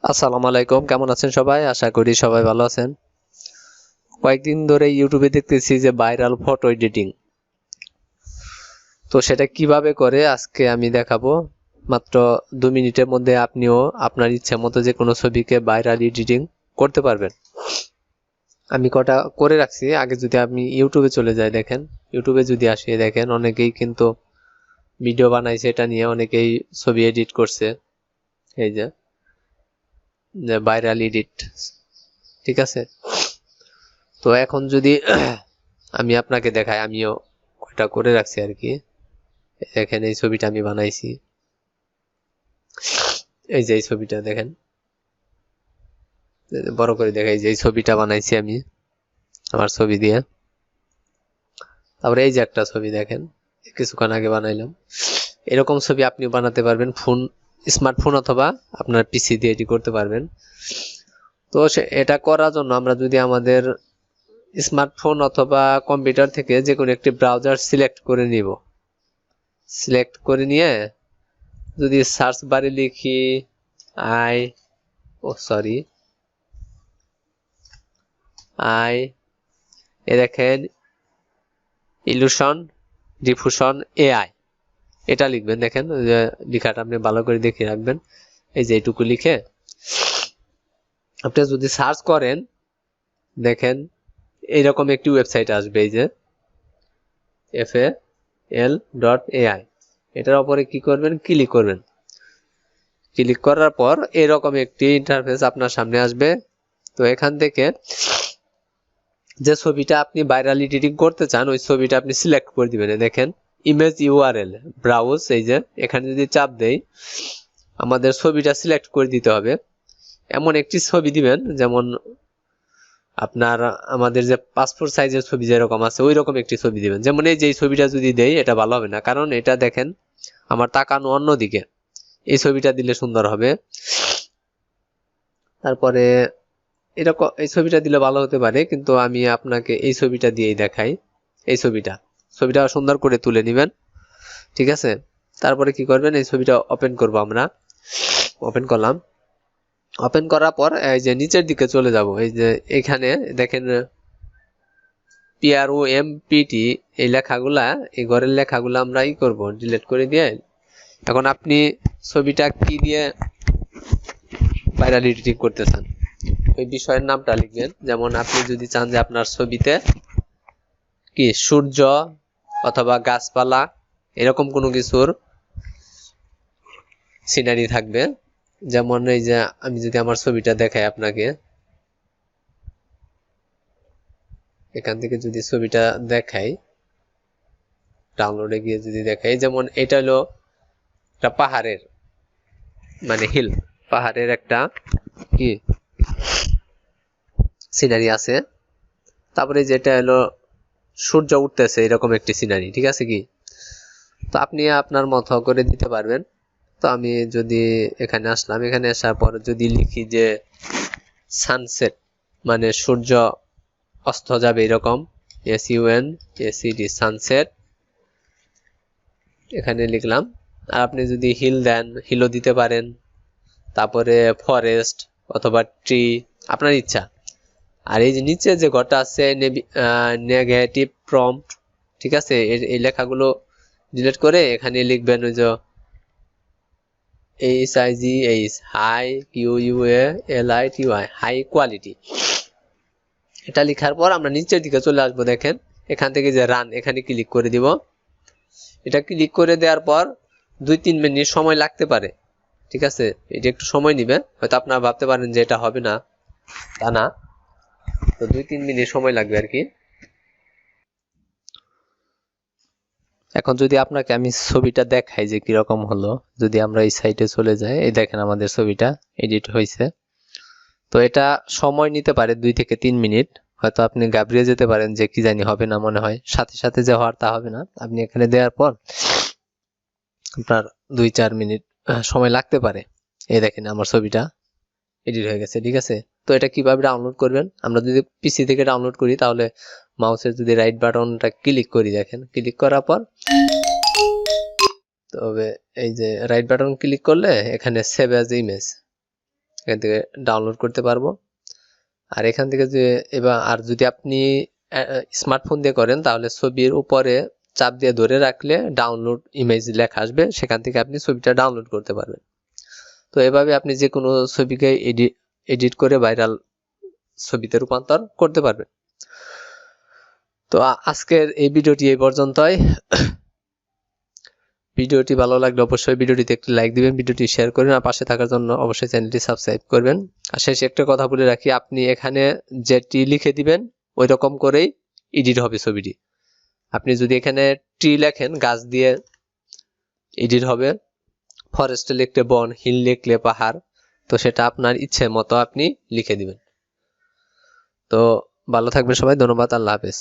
আসসালামু আলাইকুম, কেমন আছেন সবাই? আশা করি সবাই ভালো আছেন। কয়েকদিন ধরে ইউটিউবে দেখতেছি যে ভাইরাল ফটো এডিটিং, তো সেটা কিভাবে করে আজকে আমি দেখাবো। মাত্র 2 মিনিটের মধ্যে আপনিও আপনার ইচ্ছা মতো যে কোনো ছবিকে ভাইরাল এডিটিং করতে পারবেন। আমি কটা করে রাখছি, আগে যদি আপনি ইউটিউবে চলে যায় দেখেন, ইউটিউবে যদি আসে দেখেন অনেকেই কিন্তু ভিডিও বানাইছে, এটা নিয়ে অনেকেই ছবি এডিট করছে। এই যে ভাইরাল এডিট, ঠিক আছে। তো এখন যদি আমি আপনাকে দেখাই, আমিও কয়টা করে রাখছি আর কি। দেখেন এই ছবিটা আমি বানাইছি, এই যে এই ছবিটা দেখেন, বড় করে দেখাই যে এই ছবিটা বানাইছি আমি আমার ছবি দিয়ে। তারপরে এই যে একটা ছবি দেখেন, কিছুক্ষণ আগে বানাইলাম। এরকম ছবি আপনি বানাতে পারবেন ফোন, স্মার্টফোন অথবা আপনার পিসি দিয়ে এটি করতে পারবেন। তো এটা করার জন্য আমরা যদি আমাদের স্মার্টফোন অথবা কম্পিউটার থেকে যে কোনো একটি ব্রাউজার সিলেক্ট করে নিব। সিলেক্ট করে নিয়ে যদি সার্চ বারে লিখি দেখেন ইলুশন ডিফিউশন এআই, এটা লিখবেন। দেখেন যে লেখাটা আপনি ভালো করে দেখে রাখবেন। এই যে এইটুকু লিখে আপনি যদি সার্চ করেন দেখেন এইরকম একটি ওয়েবসাইট আসবে, এই যে fal.ai। এটার উপরে কি করবেন, ক্লিক করবেন। ক্লিক করার পর এরকম একটি ইন্টারফেস আপনার সামনে আসবে। তো এখান থেকে যে ছবিটা আপনি ভাইরাল এডিটিং করতে চান ওই ছবিটা আপনি সিলেক্ট করে দিবেন। দেখেন ইমেজ ইউআরএল ব্রাউজ, এই যে এখানে যদি চাপ দেই আমাদের ছবিটা সিলেক্ট করে দিতে হবে। এমন একটি ছবি দিবেন যেমন আপনার আমাদের যে পাসপোর্ট সাইজের ছবি যেরকম আছে ওই রকম একটি ছবি দিবেন। যেমন এই যে এই ছবিটা যদি দেই এটা ভালো হবে না, কারণ এটা দেখেন আমার তাকানো অন্যদিকে। এই ছবিটা দিলে সুন্দর হবে। তারপরে এরকম এই ছবিটা দিলে ভালো হতে পারে, কিন্তু আমি আপনাকে এই ছবিটা দিয়েই দেখাই। এই ছবিটা সুন্দর করে তুলে নেবেন, ঠিক আছে। তারপরে কি করবেন, এই ছবিটা ওপেন করব, আমরা ওপেন করলাম। ওপেন করার পর এই যে নিচের দিকে চলে যাব, এই যে এখানে দেখেন PROMPT এই লেখাগুলা, এই ঘরের লেখাগুলা আমরা ই করব, ডিলিট করে দিয়ে। এখন আপনি ছবিটা কি দিয়ে ভাইরাল এডিটিং করতে চান ওই বিষয়ের নামটা লিখবেন। যেমন আপনি যদি চান যে আপনার ছবিতে কি সূর্য অথবা গাছপালা এরকম কোনো কিছুর সিনারি থাকবে। যেমন এই যে আমি যদি আমার ছবিটা দেখাই আপনাকে, এখান থেকে যদি ছবিটা দেখাই, ডাউনলোডে গিয়ে যদি দেখাই, যেমন এটা হলো একটা পাহাড়ের মানে হিল, পাহাড়ের একটা কি সিনারি আছে। তারপরে যেটা হলো সূর্য উঠতেছে এরকম একটি সিনারি, ঠিক আছে কি। তো আপনি আপনার মতো করে দিতে পারবেন। তো আমি যদি এখানে আসলাম, এখানে আসার পর যদি লিখি যে সানসেট মানে সূর্য অস্ত যাবে এরকম, SUNSET সানসেট, এখানে লিখলাম। আর আপনি যদি হিল দেন হিলও দিতে পারেন, তারপরে ফরেস্ট অথবা ট্রি, আপনার ইচ্ছা। আর এই যে নিচে যে ঘরটা আছে নেগেটিভ প্রম্পট, ঠিক আছে, এই লেখাগুলো ডিলিট করে এখানে লিখবেন ওই যে HIGH high QUALITY high quality. এটা লেখার পর আমরা নিচের দিকে চলে আসবো। দেখেন এখান থেকে যে রান, এখানে ক্লিক করে দিব। এটা ক্লিক করে দেওয়ার পর 2-3 মিনিট সময় লাগতে পারে, ঠিক আছে। এটা একটু সময় নিবে, হয়তো আপনারা ভাবতে পারেন যে এটা হবে না, তা না। তো 2-3 মিনিট সময় লাগবে আর কি। এখন যদি আপনাকে আমি ছবিটা দেখাই যে কিরকম হলো, যদি আমরা এই সাইটে চলে যাই, এই দেখেন আমাদের ছবিটা এডিট হয়েছে। তো এটা সময় নিতে পারে 2 থেকে 3 মিনিট। হয়তো আপনি ঘাবড়িয়ে যেতে পারেন যে কি জানি হবে না, মনে হয় সাথে সাথে যে হওয়ার তা হবে না। আপনি এখানে দেওয়ার পর আপনার 2-4 মিনিট সময় লাগতে পারে। এই দেখেন আমার ছবিটা এডিট হয়ে গেছে, ঠিক আছে। তো এটা কিভাবে ডাউনলোড করবেন, আমরা যদি পিসি থেকে ডাউনলোড করি তাহলে মাউসের যদি রাইট বাটনটা ক্লিক করি, দেখেন ক্লিক করার পর তবে এই যে রাইট বাটন ক্লিক করলে এখানে সেভ অ্যাজ ইমেজ, এখান থেকে ডাউনলোড করতে পারবো। আর এখান থেকে যে আর যদি আপনি স্মার্টফোন দিয়ে করেন তাহলে ছবির উপরে চাপ দিয়ে ধরে রাখলে ডাউনলোড ইমেজ লেখা আসবে, সেখান থেকে আপনি ছবিটা ডাউনলোড করতে পারবেন। তো এভাবে আপনি যে কোনো ছবিকে এডিট করে ভাইরাল ছবিতে রূপান্তর করতে পারবেন। তো আজকের এই ভিডিওটি এই পর্যন্তই। ভিডিওটি ভালো লাগলে অবশ্যই ভিডিওটিতে একটি লাইক দিবেন, ভিডিওটি শেয়ার করবেন, আর পাশে থাকার জন্য অবশ্যই চ্যানেলটি সাবস্ক্রাইব করবেন। আর শেষে একটা কথা বলে রাখি, আপনি এখানে যেটি লিখে দিবেন ওই রকম করেই এডিট হবে ছবিটি। আপনি যদি এখানে ট্রি লেখেন, গাছ দিয়ে এডিট হবে, ফরেস্টে লিখলে বন, হিল লিখলে পাহাড়, তো সেটা আপনার ইচ্ছে মতো আপনি লিখে দিবেন। তো ভালো থাকবেন সবাই, ধন্যবাদ, আল্লাহ হাফেজ।